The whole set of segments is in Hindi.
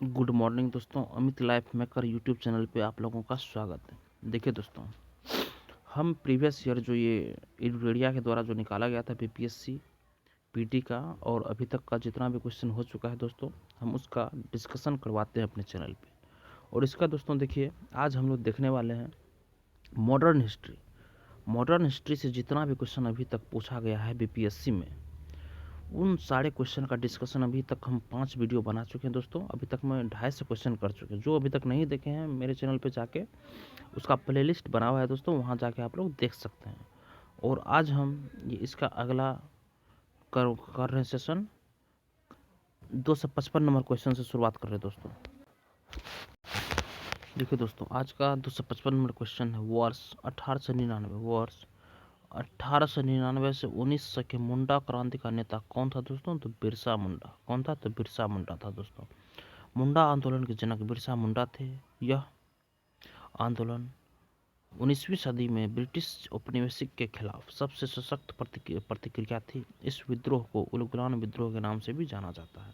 गुड मॉर्निंग दोस्तों, Amit life maker YouTube channel पे आप लोगों का स्वागत है। देखिए दोस्तों, हम प्रीवियस ईयर जो ये एडुरेडिया के द्वारा जो निकाला गया था बीपीएससी पीटी का, और अभी तक का जितना भी क्वेश्चन हो चुका है दोस्तों, हम उसका डिस्कशन करवाते हैं अपने चैनल पे। और इसका दोस्तों देखिए, आज हम लोग देखने वाले हैं मॉडर्न हिस्ट्री। मॉडर्न हिस्ट्री से जितना भी क्वेश्चन अभी तक पूछा गया है बीपीएससी में, उन सारे क्वेश्चन का डिस्कशन अभी तक हम 5 वीडियो बना चुके हैं दोस्तों। अभी तक मैं 250 क्वेश्चन कर चुके हैं। जो अभी तक नहीं देखे हैं, मेरे चैनल पे जाके उसका प्लेलिस्ट बना हुआ है दोस्तों, वहाँ जाके आप लोग देख सकते हैं। और आज हम ये इसका अगला कर रहे हैं सेशन 255 नंबर क्वेश्चन से शुरुआत कर रहे हैं दोस्तों। देखिए दोस्तों, आज का 255 नंबर क्वेश्चन है वर्ष 1899। वर्ष 1899 से 1900 के मुंडा क्रांति का नेता कौन था दोस्तों? तो बिरसा मुंडा। कौन था? तो बिरसा मुंडा था दोस्तों। मुंडा आंदोलन के जनक बिरसा मुंडा थे। यह आंदोलन 19वीं सदी में ब्रिटिश औपनिवेशिक के खिलाफ सबसे सशक्त प्रतिक्रिया थी। इस विद्रोह को उलगुलान विद्रोह के नाम से भी जाना जाता है।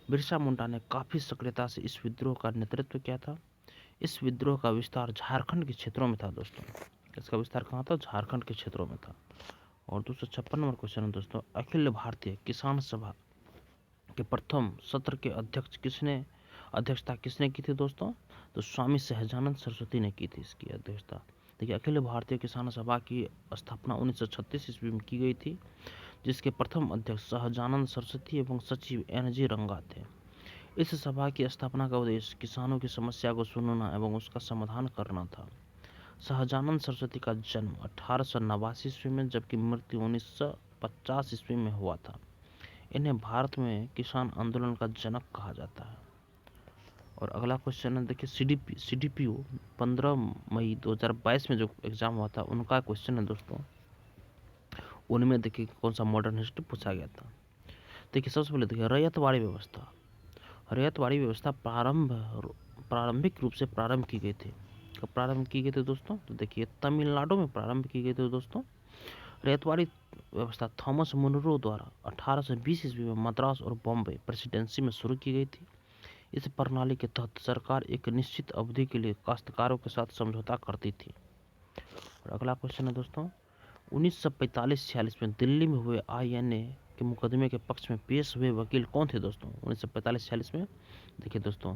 बिरसा मुंडा ने काफ़ी सक्रियता से इस विद्रोह का नेतृत्व किया था। इस विद्रोह का विस्तार झारखंड के क्षेत्रों में था दोस्तों। इसका विस्तार कहाँ था? झारखंड के क्षेत्रों में था। और 256 नंबर क्वेश्चन है दोस्तों, अखिल भारतीय किसान सभा के प्रथम सत्र के अध्यक्षता किसने की थी दोस्तों? तो स्वामी सहजानंद सरस्वती ने की थी इसकी अध्यक्षता। देखिए, अखिल भारतीय किसान सभा की स्थापना 1936 ईस्वी में की गई थी, जिसके प्रथम अध्यक्ष सहजानंद सरस्वती एवं सचिव NG रंगा थे। इस सभा की स्थापना का उद्देश्य किसानों की समस्या को सुनना एवं उसका समाधान करना था। सहजानंद सरस्वती का जन्म 1889 ईस्वी में, जबकि मृत्यु 1950 ईस्वी में हुआ था। इन्हें भारत में किसान आंदोलन का जनक कहा जाता है। और अगला क्वेश्चन है, देखिए CDPO 15 मई 2022 में जो एग्जाम हुआ था, उनका क्वेश्चन है दोस्तों। उनमें देखिए कौन सा मॉडर्न हिस्ट्री पूछा गया था। देखिए, सबसे पहले देखिए रैयतवाड़ी व्यवस्था। रैयतवाड़ी व्यवस्था प्रारंभिक रूप से प्रारंभ की गई थी। कब प्रारंभ की गई थी दोस्तों? तो देखिए, तमिलनाडु में प्रारंभ की गई थी दोस्तों। रैयतवाड़ी व्यवस्था थॉमस मुनरो द्वारा 1820 ईस्वी में मद्रास और बॉम्बे प्रेसिडेंसी में शुरू की गई थी। इस प्रणाली के तहत सरकार एक निश्चित अवधि के लिए काश्तकारों के साथ समझौता करती थी। और अगला क्वेश्चन है दोस्तों, 1945-46 में दिल्ली में हुए INA के मुकदमे के पक्ष में पेश हुए वकील कौन थे दोस्तों? 1945-46 में देखिए दोस्तों,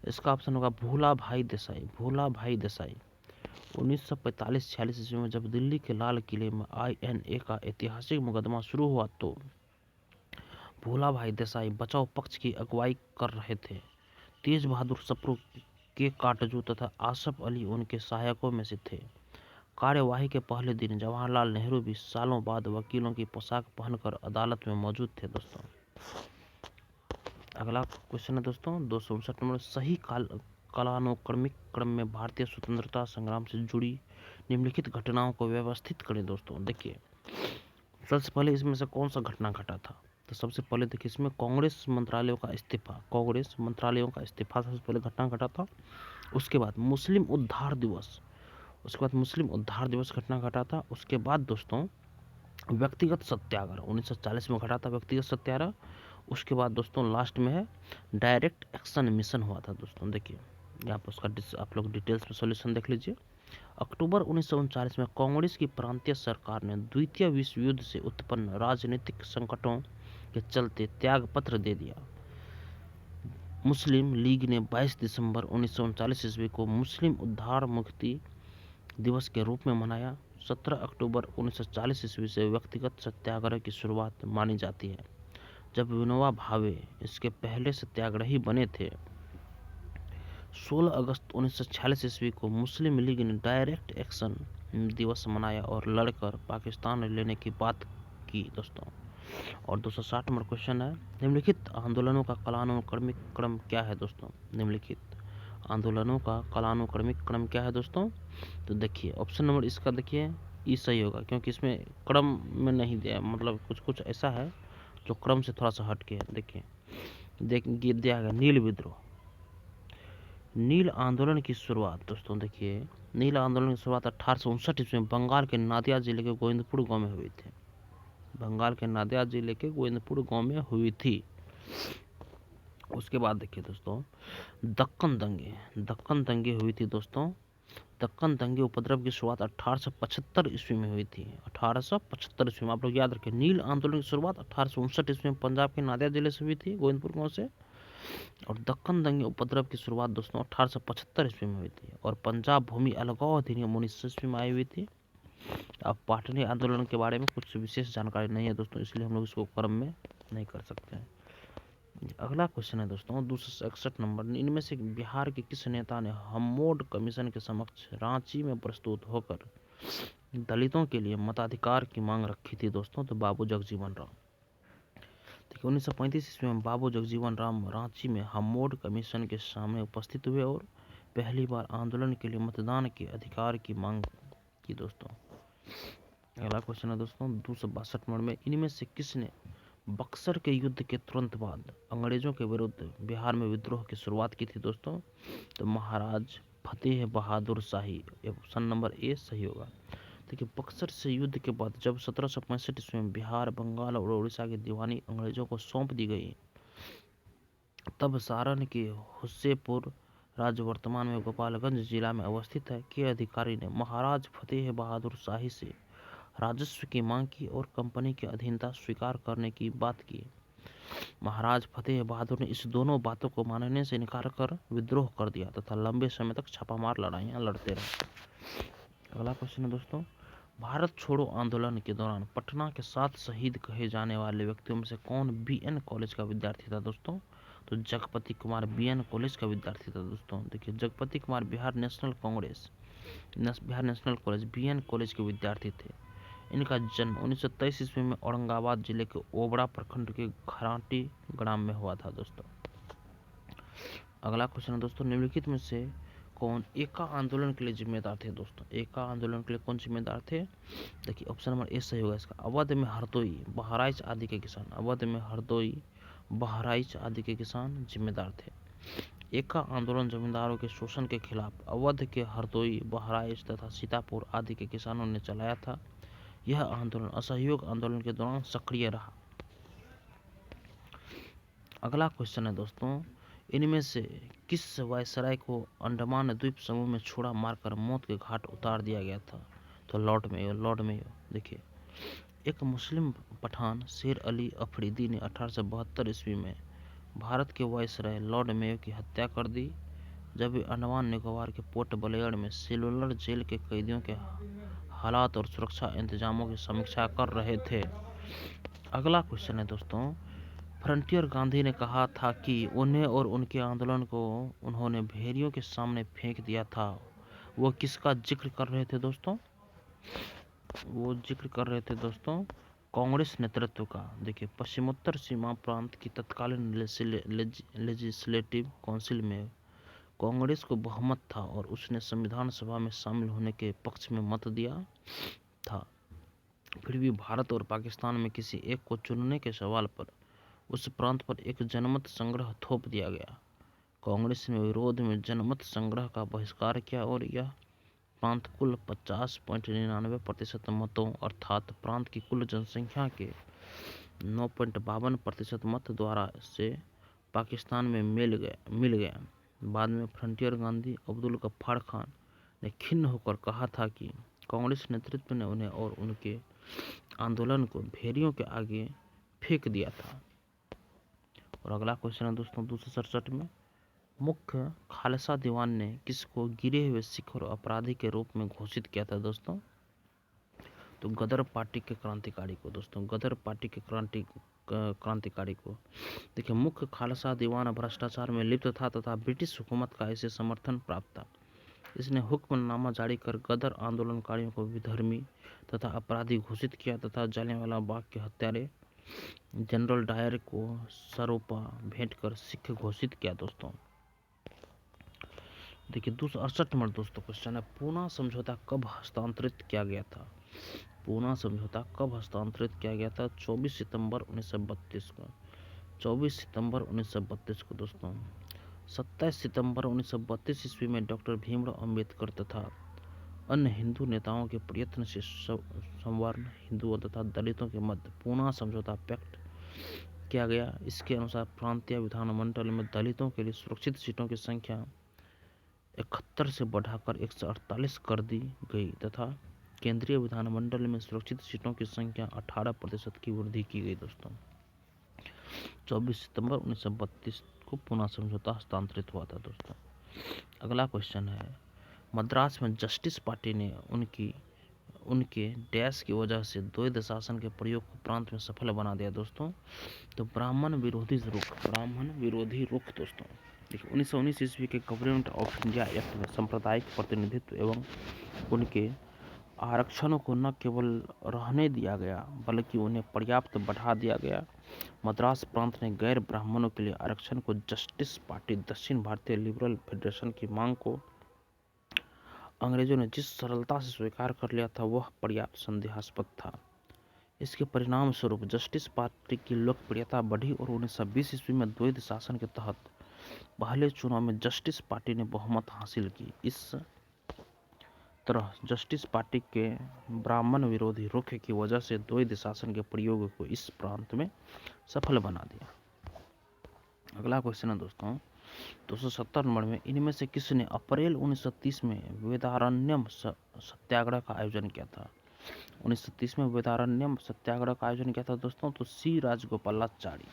इसका ऑप्शन होगा भोला भाई देसाई। भोला भाई देसाई 1945-46 ईस्वी में जब दिल्ली के लाल किले में INA का ऐतिहासिक मुकदमा शुरू हुआ, तो भोला भाई देसाई बचाव पक्ष की अगुवाई कर रहे थे। तेज बहादुर सप्रू के काटजू तथा आसफ अली उनके सहायकों में से थे। कार्यवाही के पहले दिन जवाहरलाल नेहरू भी सालों बाद वकीलों की पोशाक पहनकर अदालत में मौजूद थे दोस्तों। अगला क्वेश्चन है दोस्तों 259 नंबर, सही कालानुक्रमिक क्रम में भारतीय स्वतंत्रता संग्राम से जुड़ी निम्नलिखित घटनाओं को व्यवस्थित करें दोस्तों। देखिए, सबसे पहले इसमें से कौन सा घटना घटा था? तो सबसे पहले देखिए, इसमें कांग्रेस मंत्रालयों का इस्तीफा सबसे पहले घटना घटा था। उसके बाद मुस्लिम उद्धार दिवस घटना घटा था। उसके बाद दोस्तों व्यक्तिगत सत्याग्रह 1940 में घटा था, व्यक्तिगत सत्याग्रह। उसके बाद दोस्तों लास्ट में है डायरेक्ट एक्शन मिशन हुआ था दोस्तों। देखिए, यहाँ पर उसका आप लोग डिटेल्स में सॉल्यूशन देख लीजिए। अक्टूबर 1939 में कांग्रेस की प्रांतीय सरकार ने द्वितीय विश्व युद्ध से उत्पन्न राजनीतिक संकटों के चलते त्याग पत्र दे दिया। मुस्लिम लीग ने 22 दिसंबर 1939 ईस्वी को मुस्लिम उद्धार मुक्ति दिवस के रूप में मनाया। 17 अक्टूबर 1940 ईस्वी से व्यक्तिगत सत्याग्रह की शुरुआत मानी जाती है, जब विनोबा भावे इसके पहले सत्याग्रही बने थे। 16 अगस्त 1946 ईस्वी को मुस्लिम लीग ने डायरेक्ट एक्शन दिवस मनाया और लड़कर पाकिस्तान लेने की बात की दोस्तों। और 260 नंबर क्वेश्चन है, निम्नलिखित आंदोलनों का कालानुक्रमिक क्रम क्या है दोस्तों? निम्नलिखित आंदोलनों का कालानुक्रमिक क्रम क्या है दोस्तों? तो देखिए, ऑप्शन नंबर इसका देखिए ई सही होगा, क्योंकि इसमें क्रम में नहीं दिया, मतलब कुछ कुछ ऐसा है जो क्रम से थोड़ा सा हट के है। देखिए दिया गया नील विद्रोह। नील आंदोलन की शुरुआत दोस्तों, देखिए नील आंदोलन की शुरुआत 1859 ईस्वी में बंगाल के नादिया जिले के गोविंदपुर गांव में हुई थी। बंगाल के नादिया जिले के गोविंदपुर गांव में हुई थी। उसके बाद देखिए दोस्तों, दक्कन दंगे हुई थी दोस्तों। दक्कन दंगे उपद्रव की शुरुआत 1875 ईस्वी में हुई थी। 1875 ईस्वी में, आप लोग याद रखें। नील आंदोलन की शुरुआत 1859 ईस्वी में पंजाब के नादिया जिले से हुई थी, गोविंदपुर गांव से। और दक्कन दंगे उपद्रव की शुरुआत दोस्तों 1875 ईस्वी में हुई थी। और पंजाब भूमि अलगाव अधिनियम 1900 ईस्वी में आई हुई थी। अब पाटनी आंदोलन के बारे में कुछ विशेष जानकारी नहीं है दोस्तों, इसलिए हम लोग इसको क्रम में नहीं कर सकते हैं। अगला क्वेश्चन है दोस्तों 261 नंबर, इनमें से बिहार के किस नेता ने हम्मोड कमीशन के समक्ष रांची में प्रस्तुत होकर दलितों के लिए मताधिकार की मांग रखी थी दोस्तों? तो बाबू जगजीवन राम। देखिए 1935 ईस्वी में बाबू जगजीवन राम रांची में हम्मोड कमीशन के सामने उपस्थित हुए और पहली बार आंदोलन के लिए मतदान के अधिकार की मांग की दोस्तों। अगला क्वेश्चन है दोस्तों 262 नंबर में, इनमें से किसने बक्सर के युद्ध के तुरंत बाद अंग्रेजों के विरुद्ध बिहार में विद्रोह की शुरुआत की थी दोस्तों? तो महाराज फतेह बहादुर शाही। ऑप्शन नंबर ए सही होगा। देखिए बक्सर से युद्ध के बाद जब 1765 ईस्वी में बिहार, बंगाल और उड़ीसा की दीवानी अंग्रेजों को सौंप दी गई, तब सारण के हुस्सेपुर राज्य वर्तमान में गोपालगंज जिला में अवस्थित है के अधिकारी ने महाराज फतेह बहादुर शाही से राजस्व की मांग की और कंपनी की अधीनता स्वीकार करने की बात की। महाराज फतेह बहादुर ने इस दोनों बातों को मानने से इनकार कर विद्रोह कर दिया तथा लंबे समय तक छापामार लड़ाइयां लड़ते रहे। अगला क्वेश्चन है दोस्तों, भारत छोड़ो आंदोलन के दौरान पटना के 7 शहीद कहे जाने वाले व्यक्तियों में से कौन बीएन कॉलेज का विद्यार्थी था दोस्तों? तो जगपति कुमार बीएन कॉलेज का विद्यार्थी था दोस्तों। देखिए Jagpati Kumar Bihar national college BN college के विद्यार्थी थे। इनका जन्म 1923 ईस्वी में औरंगाबाद जिले के ओबड़ा प्रखंड के घराटी ग्राम में हुआ था दोस्तों। अगला क्वेश्चन है दोस्तों, निम्नलिखित में से कौन एका आंदोलन के लिए जिम्मेदार थे दोस्तों? एका आंदोलन के लिए कौन जिम्मेदार थे? देखिए ऑप्शन नंबर ए सही होगा इसका। अवध में हरदोई, बहराइच आदि के किसान, अवध में हरदोई, बहराइच आदि के किसान जिम्मेदार थे। एका आंदोलन जमींदारों के शोषण के खिलाफ अवध के हरदोई, बहराइच तथा सीतापुर आदि के किसानों ने चलाया था। यह आंदोलन असहयोग आंदोलन के दौरान सक्रिय रहा। अगला क्वेश्चन है दोस्तों, इनमें से किस वायसराय को अंडमान द्वीप समूह में छुरा मारकर मौत के घाट उतार दिया गया था? तो लॉर्ड मेयो। देखिए एक मुस्लिम पठान शेर अली अफरीदी ने 1872 ईस्वी में भारत के वायसराय लॉर्ड मेयो की हत्या कर दी जब वे अंडमान निकोबार के पोर्ट ब्लेयर में सेलुलर जेल के कैदियों के हालात और सुरक्षा इंतजामों की समीक्षा कर रहे थे। अगला क्वेश्चन है दोस्तों, फ्रंटियर गांधी ने कहा था कि उन्हें और उनके आंदोलन को उन्होंने भेड़ियों के सामने फेंक दिया था। वो किसका जिक्र कर रहे थे दोस्तों? वो जिक्र कर रहे थे दोस्तों कांग्रेस नेतृत्व का। देखिए पश्चिमोत्तर सीमा प्रांत की तत्कालीन लेजिस्लेटिव काउंसिल में कांग्रेस को बहुमत था और उसने संविधान सभा में शामिल होने के पक्ष में मत दिया था। फिर भी भारत और पाकिस्तान में किसी एक को चुनने के सवाल पर उस प्रांत पर एक जनमत संग्रह थोप दिया गया। कांग्रेस ने विरोध में जनमत संग्रह का बहिष्कार किया और यह प्रांत कुल 50.99% मतों अर्थात प्रांत की कुल जनसंख्या के 9.52% मत द्वारा से पाकिस्तान में मिल गया। बाद में फ्रंटियर गांधी अब्दुल गफ्फार खान ने खिन्न होकर कहा था कि कांग्रेस नेतृत्व ने उन्हें और उनके आंदोलन को भेड़ियों के आगे फेंक दिया था। और अगला क्वेश्चन है दोस्तों 267 में, मुख्य खालसा दीवान ने किसको गिरे हुए सिख और अपराधी के रूप में घोषित किया था दोस्तों? तो गदर पार्टी के क्रांतिकारी को दोस्तों, गदर पार्टी के क्रांतिकारी को। देखिए मुख्य खालसा दीवान भ्रष्टाचार में लिप्त था तथा ब्रिटिश हुकूमत का इसे समर्थन प्राप्त था। इसने हुक्मनामा जारी कर गदर आंदोलनकारियों को विधर्मी तथा अपराधी घोषित किया तथा जलियांवाला बाग के हत्यारे जनरल डायर को सरोपा भेंट कर सिख घोषित किया दोस्तों। देखिए 268 नंबर दोस्तों क्वेश्चन है, पूना समझौता कब हस्तांतरित किया गया था? पूना समझौता कब हस्तांतरित किया गया था? 24 सितंबर 1932 को। 24 सितंबर 1932 को दोस्तों। 27 सितंबर 1932 ईस्वी में डॉक्टर भीमराव अंबेडकर तथा अन्य हिंदू नेताओं के प्रयत्न से सवर्ण हिंदुओं तथा दलितों के मध्य पूना समझौता पैक्ट किया गया। इसके अनुसार प्रांतीय विधानमंडल में दलितों के लिए सुरक्षित सीटों की संख्या 71 से बढ़ाकर 148 कर दी गई तथा केंद्रीय विधानमंडल में सुरक्षित सीटों की संख्या 18% की वृद्धि की गई। दोस्तों 24 सितंबर 1932 को पुनः समझौता हस्तांतरित हुआ था। दोस्तों अगला क्वेश्चन है, मद्रास में जस्टिस पार्टी ने उनके डैश की वजह से द्वैध शासन के प्रयोग को प्रांत में सफल बना दिया। दोस्तों तो ब्राह्मण विरोधी रुख दोस्तों देखिए 1919 ईस्वी के गवर्नमेंट ऑफ इंडिया एक्ट में सांप्रदायिक प्रतिनिधित्व एवं उनके आरक्षणों को न केवल रहने दिया गया बल्कि उन्हें पर्याप्त बढ़ा दिया गया। मद्रास प्रांत ने गैर ब्राह्मणों के लिए आरक्षण को जस्टिस पार्टी दक्षिण भारतीय लिबरल फेडरेशन की मांग को अंग्रेजों ने जिस सरलता से स्वीकार कर लिया था वह पर्याप्त संदेहास्पद था। इसके परिणाम स्वरूप जस्टिस पार्टी की लोकप्रियता बढ़ी और 1920 ईस्वी में द्वैध शासन के तहत पहले चुनाव में जस्टिस पार्टी ने बहुमत हासिल की। इस तरह जस्टिस पार्टी के ब्राह्मण विरोधी रुख की वजह से द्वैध शासन के प्रयोग को इस प्रांत में सफल बना दिया। अगला क्वेश्चन है दोस्तों 270 नंबर में, इनमें से किसने अप्रैल 1930 में वेदारण्यम सत्याग्रह का आयोजन किया था? 1930 में वेदारण्यम सत्याग्रह का आयोजन किया था दोस्तों, तो सी राजगोपालाचारी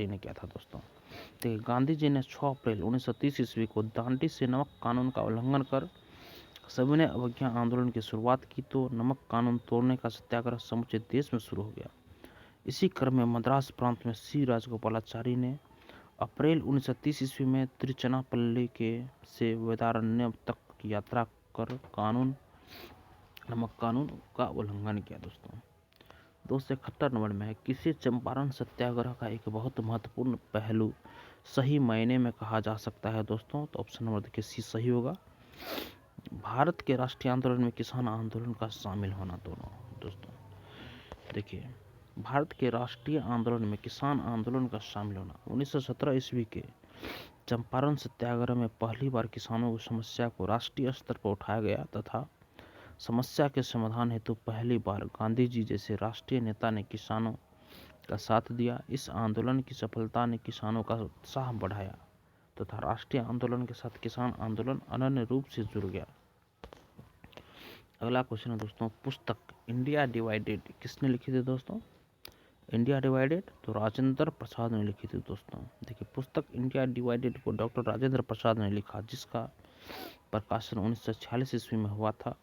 ने किया था। दोस्तों देखिए गांधी जी ने 6 अप्रैल 1930 ईस्वी को दांडी से नमक कानून का उल्लंघन कर सविनय अवज्ञा आंदोलन की शुरुआत की, तो नमक कानून तोड़ने का सत्याग्रह समूचे देश में शुरू हो गया। इसी क्रम में मद्रास प्रांत में सी राजगोपालाचारी ने अप्रैल 1930 ईस्वी में तिरुचिरापल्ली से वेदारण्यम तक की यात्रा कर नमक कानून का उल्लंघन किया। दोस्तों 271 नंबर में है, किसे चंपारण सत्याग्रह का एक बहुत महत्वपूर्ण पहलू सही मायने में कहा जा सकता है? दोस्तों तो ऑप्शन नंबर देखिए सी सही होगा। भारत के राष्ट्रीय आंदोलन में किसान आंदोलन का शामिल होना। दोनों दोस्तों देखिए भारत के राष्ट्रीय आंदोलन में किसान आंदोलन का शामिल होना। 1917 ईस्वी के चंपारण सत्याग्रह में पहली बार किसानों की समस्या को राष्ट्रीय स्तर पर उठाया गया तथा समस्या के समाधान हेतु पहली बार गांधी जी जैसे राष्ट्रीय नेता ने किसानों का साथ दिया। इस आंदोलन की सफलता ने किसानों का उत्साह बढ़ाया तथा राष्ट्रीय आंदोलन के साथ किसान आंदोलन अनन्य रूप से जुड़ गया। अगला क्वेश्चन है दोस्तों, पुस्तक इंडिया डिवाइडेड किसने लिखी थी? दोस्तों इंडिया डिवाइडेड तो राजेंद्र प्रसाद ने लिखी थी। दोस्तों देखिए पुस्तक इंडिया डिवाइडेड को डॉक्टर राजेंद्र प्रसाद ने लिखा, जिसका प्रकाशन 1946 ईस्वी में हुआ था।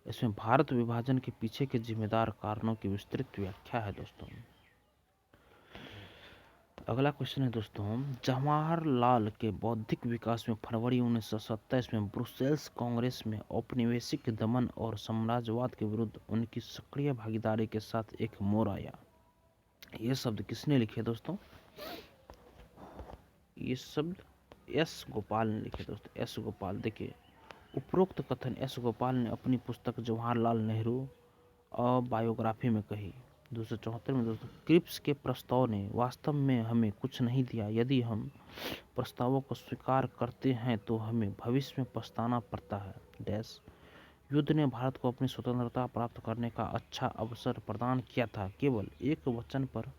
इसमें भारत विभाजन के पीछे के जिम्मेदार कारणों की विस्तृत व्याख्या है। दोस्तों अगला क्वेश्चन है दोस्तों, जवाहरलाल के बौद्धिक विकास में फरवरी 1927 में ब्रुसेल्स कांग्रेस में औपनिवेशिक दमन और साम्राज्यवाद के विरुद्ध उनकी सक्रिय भागीदारी के साथ एक मोड़ आया। ये शब्द किसने लिखे दोस्तों? ये शब्द एस गोपाल ने लिखे। दोस्तों एस गोपाल देखिए उपरोक्त कथन एस गोपाल ने अपनी पुस्तक जवाहरलाल नेहरू बायोग्राफी में कही। 274 में दोस्तों, क्रिप्स के प्रस्ताव ने वास्तव में हमें कुछ नहीं दिया। यदि हम प्रस्तावों को स्वीकार करते हैं तो हमें भविष्य में पछताना पड़ता है। डैश युद्ध ने भारत को अपनी स्वतंत्रता प्राप्त करने का अच्छा अवसर प्रदान किया था। केवल एक वचन पर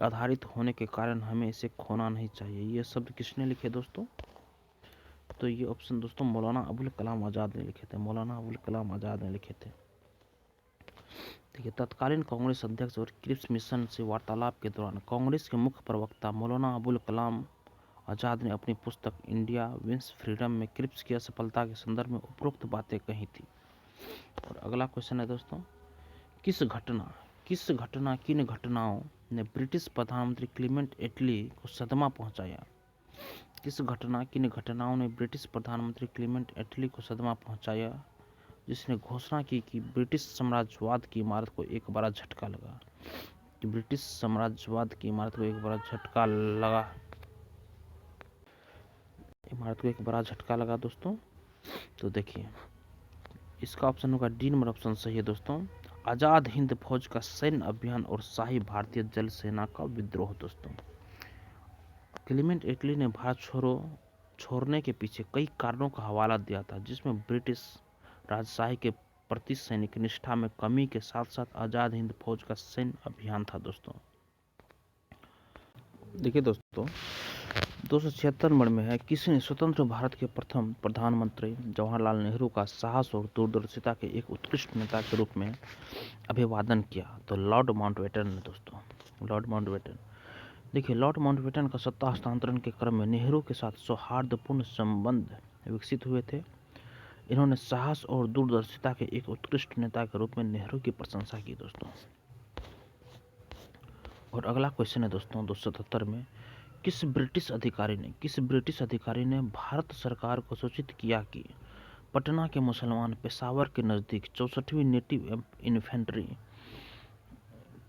आधारित होने के कारण हमें इसे खोना नहीं चाहिए। ये शब्द किसने लिखे दोस्तों? तो ये ऑप्शन दोस्तों मौलाना अबुल कलाम आज़ाद ने लिखे थे। मौलाना अबुल कलाम आज़ाद ने लिखे थे। देखिए तत्कालीन कांग्रेस अध्यक्ष और क्रिप्स मिशन से वार्तालाप के दौरान कांग्रेस के मुख्य प्रवक्ता मौलाना अबुल कलाम आज़ाद ने अपनी पुस्तक इंडिया विंस फ्रीडम में क्रिप्स की असफलता के संदर्भ में उपरोक्त बातें कही थी। और अगला क्वेश्चन है दोस्तों, किन घटनाओं ने ब्रिटिश प्रधानमंत्री क्लीमेंट एटली को सदमा पहुंचाया? किन घटनाओं ने ब्रिटिश प्रधानमंत्री क्लीमेंट एटली को सदमा पहुंचाया, जिसने घोषणा की कि ब्रिटिश साम्राज्यवाद की इमारत को एक बड़ा झटका लगा। दोस्तों तो देखिए इसका ऑप्शन होगा डी नंबर ऑप्शन सही है। दोस्तों आजाद हिंद फौज का सैन्य अभियान और शाही भारतीय जल सेना का विद्रोह। दोस्तों क्लीमेंट एटली ने भारत छोड़ने के पीछे कई कारणों का हवाला दिया था, जिसमें ब्रिटिश राजशाही के प्रति सैनिक निष्ठा में कमी के साथ साथ आजाद हिंद फौज का सैन्य अभियान था। दोस्तों देखिए दोस्तों, 276 नंबर में है, किसने स्वतंत्र भारत के प्रथम प्रधानमंत्री जवाहरलाल नेहरू का साहस और दूरदर्शिता के एक उत्कृष्ट नेता के रूप में अभिवादन किया? तो लॉर्ड माउंटबेटन ने दोस्तों, लॉर्ड माउंटबेटन। देखिए, लॉर्ड माउंटबेटन का सत्ता हस्तांतरण के क्रम में नेहरू के साथ सौहार्दपूर्ण संबंध विकसित हुए थे। इन्होंने साहस और दूरदर्शिता के एक उत्कृष्ट नेता के रूप में नेहरू की प्रशंसा की दोस्तों। और अगला क्वेश्चन है दोस्तों 277 में, किस ब्रिटिश अधिकारी ने भारत सरकार को सूचित किया कि पटना के मुसलमान पेशावर के नज़दीक 64वीं नेटिव इन्फेंट्री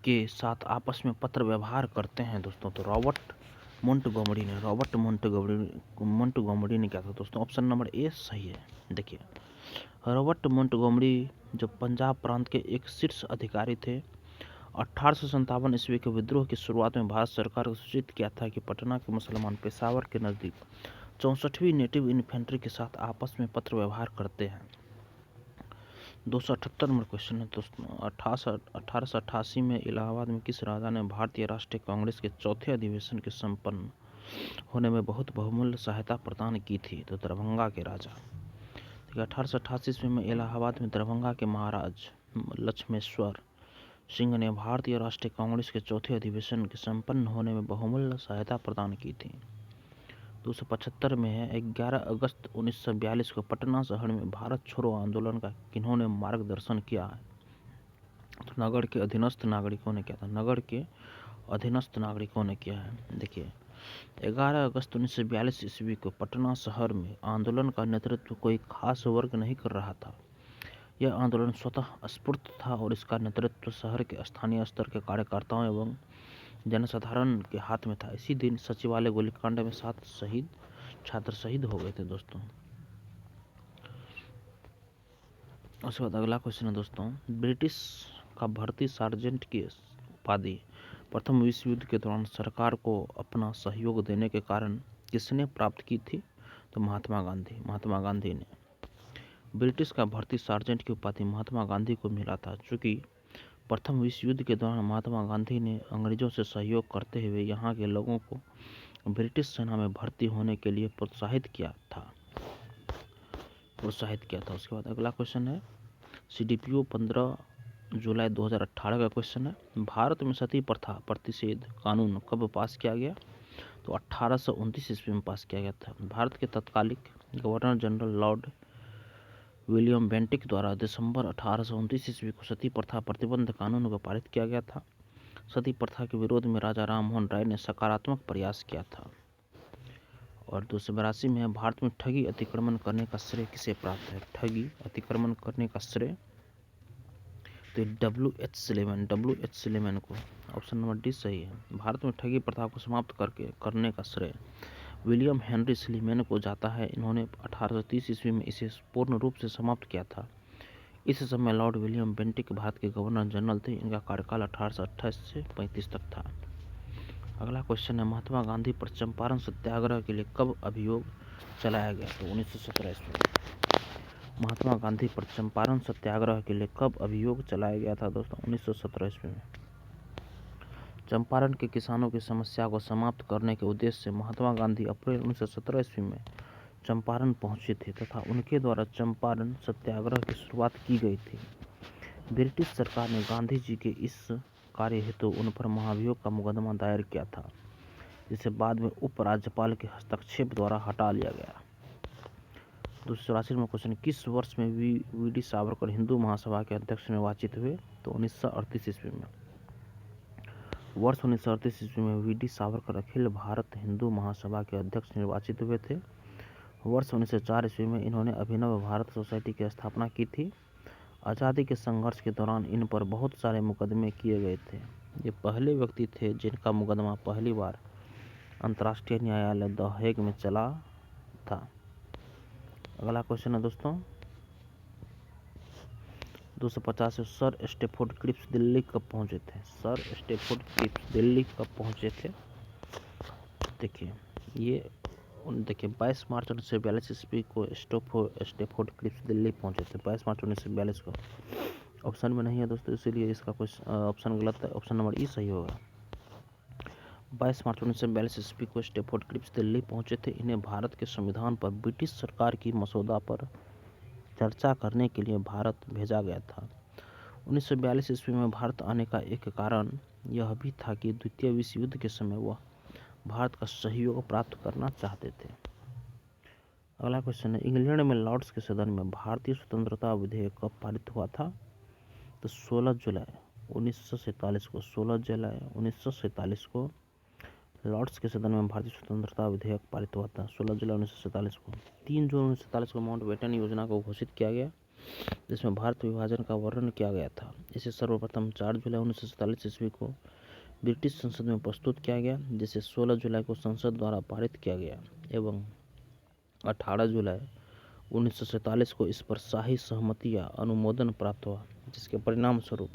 के साथ आपस में पत्र व्यवहार करते हैं दोस्तों? तो रॉबर्ट मोंटगोमरी ने क्या था दोस्तों? ऑप्शन नंबर ए सही है। देखिए, रॉबर्ट मोंटगोमरी जो पंजाब प्रांत के एक शीर्ष अधिकारी थे, 1857 ईस्वी के विद्रोह की शुरुआत में भारत सरकार को सूचित किया था कि पटना के मुसलमान पेशावर के नज़दीक 64वीं नेटिव इन्फेंट्री के साथ आपस में पत्र व्यवहार करते हैं। 278 नंबर क्वेश्चन है दोस्तों, 1888 में इलाहाबाद में किस राजा ने भारतीय राष्ट्रीय कांग्रेस के चौथे अधिवेशन के संपन्न होने में बहुत बहुमूल्य सहायता प्रदान की थी? तो दरभंगा के राजा। 1888 ईस्वी में इलाहाबाद में दरभंगा के महाराज लक्ष्मेश्वर सिंह ने भारतीय राष्ट्रीय कांग्रेस के चौथे अधिवेशन के संपन्न होने में बहुमूल्य सहायता प्रदान की थी। 275 में है, 11 अगस्त 1942 को पटना शहर में भारत छोड़ो आंदोलन का किन्होंने मार्गदर्शन किया है? तो नगर के अधीनस्थ नागरिकों ने किया था। नगर के अधीनस्थ नागरिकों ने किया है। देखिए, 11 अगस्त 1942 ईस्वी को पटना शहर में आंदोलन का नेतृत्व कोई खास वर्ग नहीं कर रहा था। यह आंदोलन स्वतः स्फूर्त था और इसका नेतृत्व शहर के स्थानीय स्तर के कार्यकर्ताओं एवं जनसाधारण के हाथ में था। इसी दिन सचिवालय गोलीकांड में 7 छात्र शहीद हो गए थे दोस्तों। उसके बाद अगला क्वेश्चन है दोस्तों, ब्रिटिश का भर्ती सार्जेंट की उपाधि प्रथम विश्व युद्ध के दौरान सरकार को अपना सहयोग देने के कारण किसने प्राप्त की थी? तो महात्मा गांधी ने। ब्रिटिश का भर्ती सार्जेंट की उपाधि महात्मा गांधी को मिला था, चूँकि प्रथम विश्व युद्ध के दौरान महात्मा गांधी ने अंग्रेजों से सहयोग करते हुए यहाँ के लोगों को ब्रिटिश सेना में भर्ती होने के लिए प्रोत्साहित किया था। उसके बाद अगला क्वेश्चन है, CDPO 15 जुलाई 2018 का क्वेश्चन है, भारत में सती प्रथा प्रतिषेध कानून कब पास किया गया? तो 1829 ईस्वी में पास किया गया था। भारत के तत्कालिक governor general Lord William Bentinck द्वारा दिसंबर 1829 ईस्वी को सती प्रथा प्रतिबंध कानून को पारित किया गया था। सती प्रथा के विरोध में राजा राममोहन राय ने सकारात्मक प्रयास किया था। और 282 में भारत में ठगी अतिक्रमण करने का श्रेय किसे प्राप्त है? ठगी अतिक्रमण करने का श्रेय तो WH सिलेमन को। ऑप्शन नंबर डी सही है। भारत में ठगी प्रथा को समाप्त करने का श्रेय विलियम हेनरी स्लीमेन को जाता है। इन्होंने 1830 ईस्वी में इसे पूर्ण रूप से समाप्त किया था। इस समय लॉर्ड विलियम बेंटिक भारत के गवर्नर जनरल थे। इनका कार्यकाल 1828 से 35 तक था। अगला क्वेश्चन है, महात्मा गांधी पर चंपारण सत्याग्रह के लिए कब अभियोग चलाया गया? तो 1917 ईस्वी में। महात्मा गांधी पर चंपारण सत्याग्रह के लिए कब अभियोग चलाया गया था दोस्तों? 1917 ईस्वी में। चंपारण के किसानों की समस्या को समाप्त करने के उद्देश्य से महात्मा गांधी अप्रैल 1917 ईस्वी में चंपारण पहुंचे थे तथा उनके द्वारा चंपारण सत्याग्रह की शुरुआत की गई थी। ब्रिटिश सरकार ने गांधी जी के इस कार्य हेतु उन पर महाभियोग का मुकदमा दायर किया था, जिसे बाद में उपराज्यपाल के हस्तक्षेप द्वारा हटा लिया गया। 284 में क्वेश्चन, किस वर्ष में वी.डी. सावरकर हिंदू महासभा के अध्यक्ष निर्वाचित हुए? तो 1938 ईस्वी में। वर्ष 1938 ईस्वी में वी.डी. सावरकर अखिल भारत हिंदू महासभा के अध्यक्ष निर्वाचित हुए थे। वर्ष 1904 ईस्वी में इन्होंने अभिनव भारत सोसाइटी की स्थापना की थी। आज़ादी के संघर्ष के दौरान इन पर बहुत सारे मुकदमे किए गए थे। ये पहले व्यक्ति थे जिनका मुकदमा पहली बार अंतर्राष्ट्रीय न्यायालय द हेग में चला था। अगला क्वेश्चन है दोस्तों 250 से, सर स्टैफोर्ड क्रिप्स दिल्ली कब पहुंचे थे? सर स्टैफोर्ड क्रिप्स दिल्ली कब पहुंचे थे? देखिए 22 मार्च 1942 ईस्वी को स्टैफोर्ड क्रिप्स दिल्ली पहुंचे थे। 22 मार्च 1942 को। ऑप्शन में नहीं है दोस्तों, इसीलिए इसका ऑप्शन गलत है। ऑप्शन नंबर ई सही होगा। 22 मार्च 1942 ईस्वी को स्टैफोर्ड क्रिप्स दिल्ली पहुंचे थे। इन्हें भारत के संविधान पर ब्रिटिश सरकार की मसौदा पर चर्चा करने के लिए भारत भेजा गया था। 1942 ईस्वी में भारत आने का एक कारण यह भी था कि द्वितीय विश्व युद्ध के समय वह भारत का सहयोग प्राप्त करना चाहते थे। अगला क्वेश्चन है, इंग्लैंड में लॉर्ड्स के सदन में भारतीय स्वतंत्रता विधेयक कब पारित हुआ था? तो 16 जुलाई 1947 को 16 जुलाई 1947 को लॉर्ड्स के सदन में भारतीय स्वतंत्रता विधेयक पारित हुआ था। 16 जुलाई 1947 को 3 जून 1947 को माउंटबेटन योजना को घोषित किया गया, जिसमें भारत विभाजन का वर्णन किया गया था। इसे सर्वप्रथम 4 जुलाई 1947 ईस्वी को ब्रिटिश संसद में प्रस्तुत किया गया, जिसे 16 जुलाई को संसद द्वारा पारित किया गया एवं 18 जुलाई 1947 को इस पर शाही सहमति या अनुमोदन प्राप्त हुआ, जिसके परिणाम स्वरूप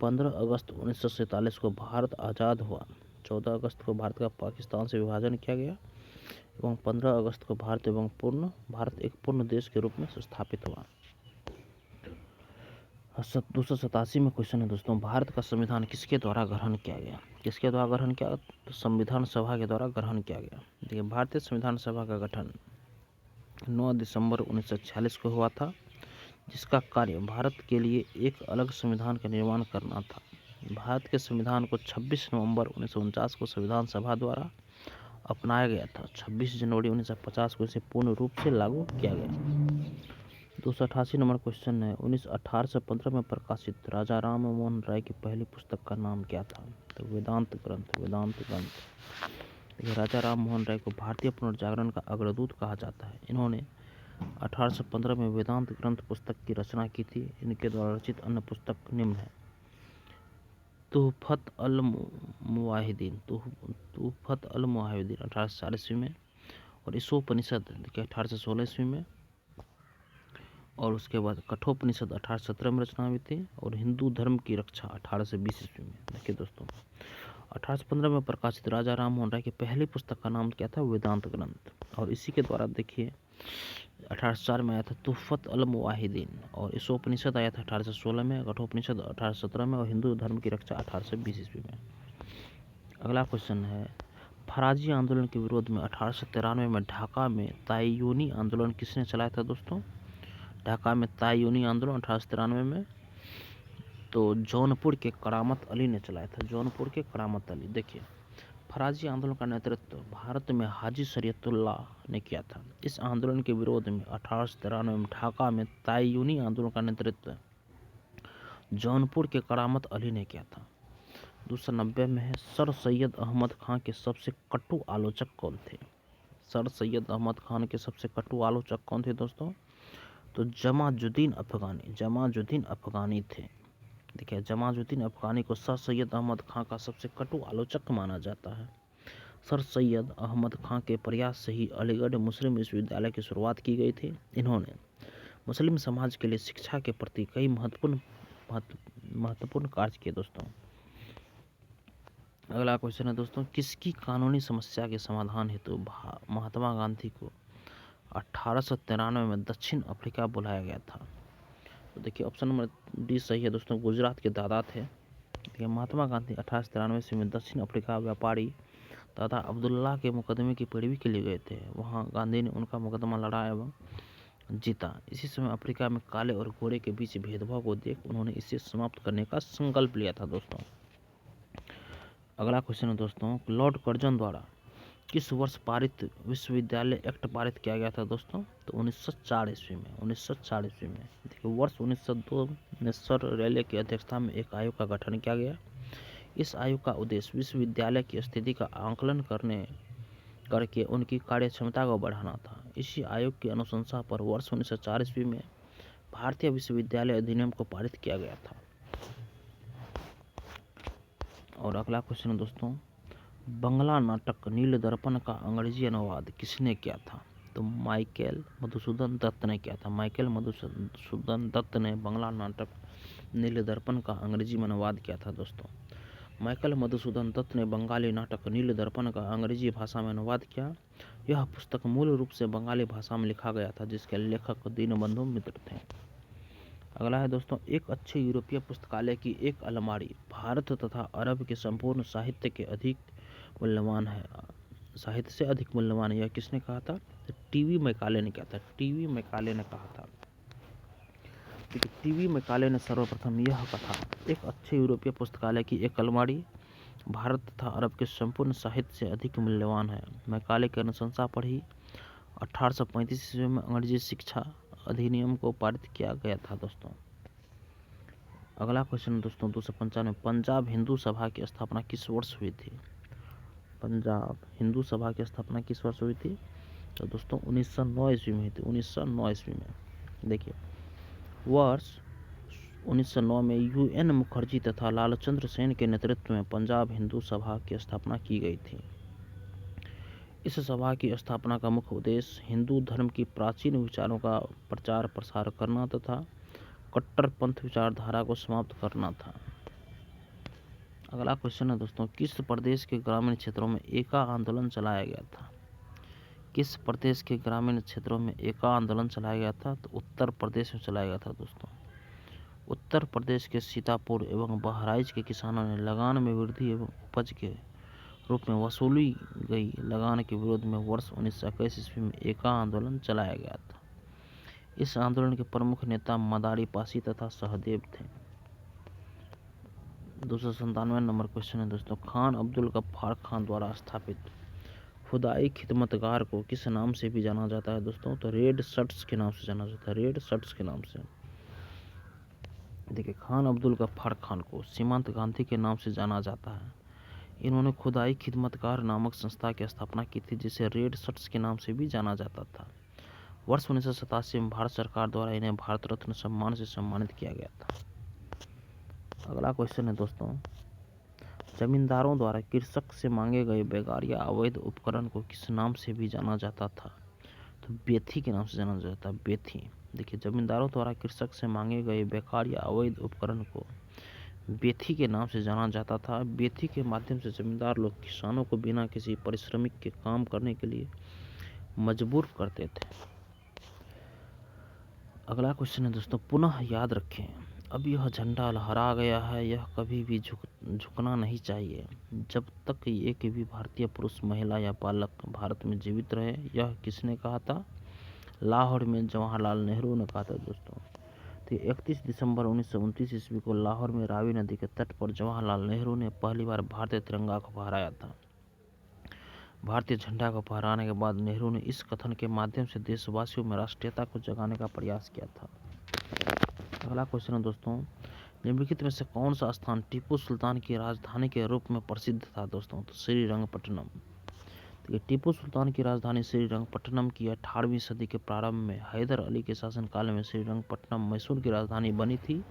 15 अगस्त 1947 को भारत आज़ाद हुआ। 14 अगस्त को भारत का पाकिस्तान से विभाजन किया गया एवं 15 अगस्त को भारत एक पूर्ण देश के रूप में स्थापित हुआ। 287 में क्वेश्चन है दोस्तों, भारत का संविधान किसके द्वारा ग्रहण किया गया? किसके द्वारा ग्रहण किया? तो संविधान सभा के द्वारा ग्रहण किया गया। देखिए, भारतीय संविधान सभा का गठन 9 दिसंबर 1946 को हुआ था, जिसका कार्य भारत के लिए एक अलग संविधान का निर्माण करना था। भारत के संविधान को 26 नवंबर 1949 को संविधान सभा द्वारा अपनाया गया था। 26 जनवरी 1950 को इसे पूर्ण रूप से लागू किया गया। 288 नंबर क्वेश्चन है, 1815 में प्रकाशित राजा राम मोहन राय की पहली पुस्तक का नाम क्या था? तो वेदांत ग्रंथ। देखिए, राजा राम मोहन राय को भारतीय पुनर्जागरण का अग्रदूत कहा जाता है। इन्होंने 1815 में वेदांत ग्रंथ पुस्तक की रचना की थी। इनके द्वारा रचित अन्य पुस्तक निम्न है: तुहफत अल मुवाहिदीन 1840 ईस्वी में, और ईसोपनिषद देखिए 1816 ईस्वी में, और उसके बाद कठोपनिषद 1817 में रचना हुई थी, और हिंदू धर्म की रक्षा 1820 ईस्वी में। देखिए दोस्तों, 1815 में प्रकाशित राजा राम मोहन राय की पहली पुस्तक का नाम क्या था? वेदांत ग्रंथ। और इसी के द्वारा देखिए 1804 में आया था तुहफत अल मुवाहिदीन, और ईसोपनिषद आया था 1816 में, कठोपनिषद 1817 में, और हिंदू धर्म की रक्षा 1820 ईस्वी में। अगला क्वेश्चन है, फराजी आंदोलन के विरोध में 1893 में ढाका में ताइयूनी आंदोलन किसने चलाया था दोस्तों? ढाका में ताइयूनी आंदोलन 1893 में तो जौनपुर के करामत अली ने चलाया था। जौनपुर के करामत अली। देखिए, फराजी आंदोलन का नेतृत्व भारत में हाजी शरीयतुल्लाह ने किया था। इस आंदोलन के विरोध में 1893 में ढाका में ताइयूनी आंदोलन का नेतृत्व जौनपुर के करामत अली ने किया था। 290 में है, सर सैयद अहमद खान के सबसे कटु आलोचक कौन थे? सर सैयद अहमद खान के सबसे कटु आलोचक कौन थे दोस्तों? तो जमाजुद्दीन अफगानी थे। देखिए, जमाजुद्दीन अफगानी को सर सैयद अहमद खान का सबसे कटु आलोचक माना जाता है। सर सैयद अहमद खान के प्रयास से ही अलीगढ़ मुस्लिम विश्वविद्यालय की शुरुआत की गई थी। इन्होंने मुस्लिम समाज के लिए शिक्षा के प्रति कई महत्वपूर्ण कार्य किए दोस्तों। अगला क्वेश्चन है दोस्तों, किसकी कानूनी समस्या के समाधान हेतु महात्मा गांधी को 1893 में दक्षिण अफ्रीका बुलाया गया था? तो देखिए, ऑप्शन नंबर डी सही है दोस्तों, गुजरात के दादा थे। देखिए, महात्मा गांधी 1893 ईस्वी में दक्षिण अफ्रीका व्यापारी दादा अब्दुल्ला के मुकदमे की पैरवी के लिए गए थे। वहां गांधी ने उनका मुकदमा लड़ा एवं जीता। इसी समय अफ्रीका में काले और गोरे के बीच भेदभाव को देख उन्होंने इसे समाप्त करने का संकल्प लिया था दोस्तों। अगला क्वेश्चन है दोस्तों, लॉर्ड कर्जन द्वारा किस वर्ष पारित विश्वविद्यालय एक्ट पारित किया गया था दोस्तों? तो 1904 ईस्वी में। 1904 ईस्वी में। देखिए, वर्ष 1902 में सर रेले की अध्यक्षता में एक आयोग का गठन किया गया। इस आयोग का उद्देश्य विश्वविद्यालय की स्थिति का आंकलन करके उनकी कार्यक्षमता को बढ़ाना था। इसी आयोग की अनुशंसा पर वर्ष 1904 ईस्वी में भारतीय विश्वविद्यालय अधिनियम को पारित किया गया था। और अगला क्वेश्चन है दोस्तों, बंगला नाटक नीलदर्पण का अंग्रेजी अनुवाद किसने किया था? तो माइकल मधुसूदन दत्त ने किया था। माइकल मधुसूदन दत्त ने बंगला नाटक नीलदर्पण का अंग्रेजी में अनुवाद किया था दोस्तों। माइकल मधुसूदन दत्त ने बंगाली नाटक नीलदर्पण का अंग्रेजी भाषा में अनुवाद किया। यह पुस्तक मूल रूप से बंगाली भाषा में लिखा गया था, जिसके लेखक दीनबंधु मित्र थे। अगला है दोस्तों, एक अच्छे यूरोपीय पुस्तकालय की एक अलमारी भारत तथा अरब के संपूर्ण साहित्य के अधिक मूल्यवान है, साहित्य से अधिक मूल्यवान है, यह किसने कहा था? टीवी मैकाले ने कहा था, टीवी मैकाले ने कहा था। क्योंकि टीवी मैकाले ने सर्वप्रथम यह कहा, एक अच्छे यूरोपीय पुस्तकालय की एक अलमारी भारत तथा अरब के संपूर्ण साहित्य से अधिक मूल्यवान है। मैकाले की अनुशंसा पर ही 1835 ईस्वी में अंग्रेजी शिक्षा अधिनियम को पारित किया गया था दोस्तों। अगला क्वेश्चन दोस्तों 295, पंजाब हिंदू सभा की स्थापना किस वर्ष हुई थी? पंजाब हिंदू सभा की स्थापना किस वर्ष हुई थी? तो दोस्तों 1909 ईस्वी में हुई थी, 1909 ईस्वी में। देखिए वर्ष 1909 में UN मुखर्जी तथा लालचंद्र सेन के नेतृत्व में पंजाब हिंदू सभा की स्थापना की गई थी। इस सभा की स्थापना का मुख्य उद्देश्य हिंदू धर्म की प्राचीन विचारों का प्रचार प्रसार करना तथा कट्टरपंथ विचारधारा को समाप्त करना था। अगला क्वेश्चन है दोस्तों, किस प्रदेश के ग्रामीण क्षेत्रों में एका आंदोलन चलाया गया था? किस प्रदेश के ग्रामीण क्षेत्रों में एका आंदोलन चलाया गया था? तो उत्तर प्रदेश में चलाया गया था दोस्तों। उत्तर प्रदेश के सीतापुर एवं बहराइच के किसानों ने लगान में वृद्धि एवं उपज के रूप में वसूली गई लगान के विरोध में वर्ष 1921 ईस्वी में एका आंदोलन चलाया गया था। इस आंदोलन के प्रमुख नेता मदारी पासी तथा सहदेव थे। 297 नंबर क्वेश्चन है दोस्तों, खान अब्दुल गफ्फार खान द्वारा स्थापित खुदाई खिदमतगार को किस नाम से भी जाना जाता है दोस्तों? तो रेड शर्ट्स के नाम से जाना जाता है, रेड शर्ट्स के नाम से। देखिए खान अब्दुल गफ्फार खान को सीमांत गांधी के नाम से जाना जाता है। इन्होंने खुदाई खिदमतगार नामक संस्था की स्थापना की थी, जिसे रेड शर्ट्स के नाम से भी जाना जाता था। वर्ष 1987 में भारत सरकार द्वारा इन्हें भारत रत्न सम्मान से सम्मानित किया गया था। अगला क्वेश्चन है दोस्तों, जमींदारों द्वारा कृषक से मांगे गए बेकार या अवैध उपकरण को किस नाम से भी जाना जाता था? तो बेथी के नाम से जाना जाता है, बेथी। देखिए जमींदारों द्वारा कृषक से मांगे गए बेकार या अवैध उपकरण को बेथी के नाम से जाना जाता था। बेथी के माध्यम से जमींदार लोग किसानों को बिना किसी परिश्रमिक के काम करने के लिए मजबूर करते थे। अगला क्वेश्चन है दोस्तों, पुनः याद रखें अब यह झंडा लहरा गया है, यह कभी भी झुकना नहीं चाहिए जब तक एक भी भारतीय पुरुष, महिला या बालक भारत में जीवित रहे। यह किसने कहा था? लाहौर में जवाहरलाल नेहरू ने कहा था दोस्तों। तो 31 दिसंबर 1929 ईस्वी को लाहौर में रावी नदी के तट पर जवाहरलाल नेहरू ने पहली बार भारतीय तिरंगा को फहराया था। भारतीय झंडा को फहराने के बाद नेहरू ने इस कथन के माध्यम से देशवासियों में राष्ट्रीयता को जगाने का प्रयास किया था। अगला क्वेश्चन है दोस्तों, निम्नलिखित में से कौन सा स्थान टीपू सुल्तान की राजधानी के रूप में प्रसिद्ध था दोस्तों? तो श्रीरंगपट्टनम। टीपू सुल्तान की राजधानी श्रीरंगपट्टनम की 18वीं सदी के प्रारंभ में हैदर अली के शासनकाल में श्रीरंगपट्टनम मैसूर की राजधानी बनी थी।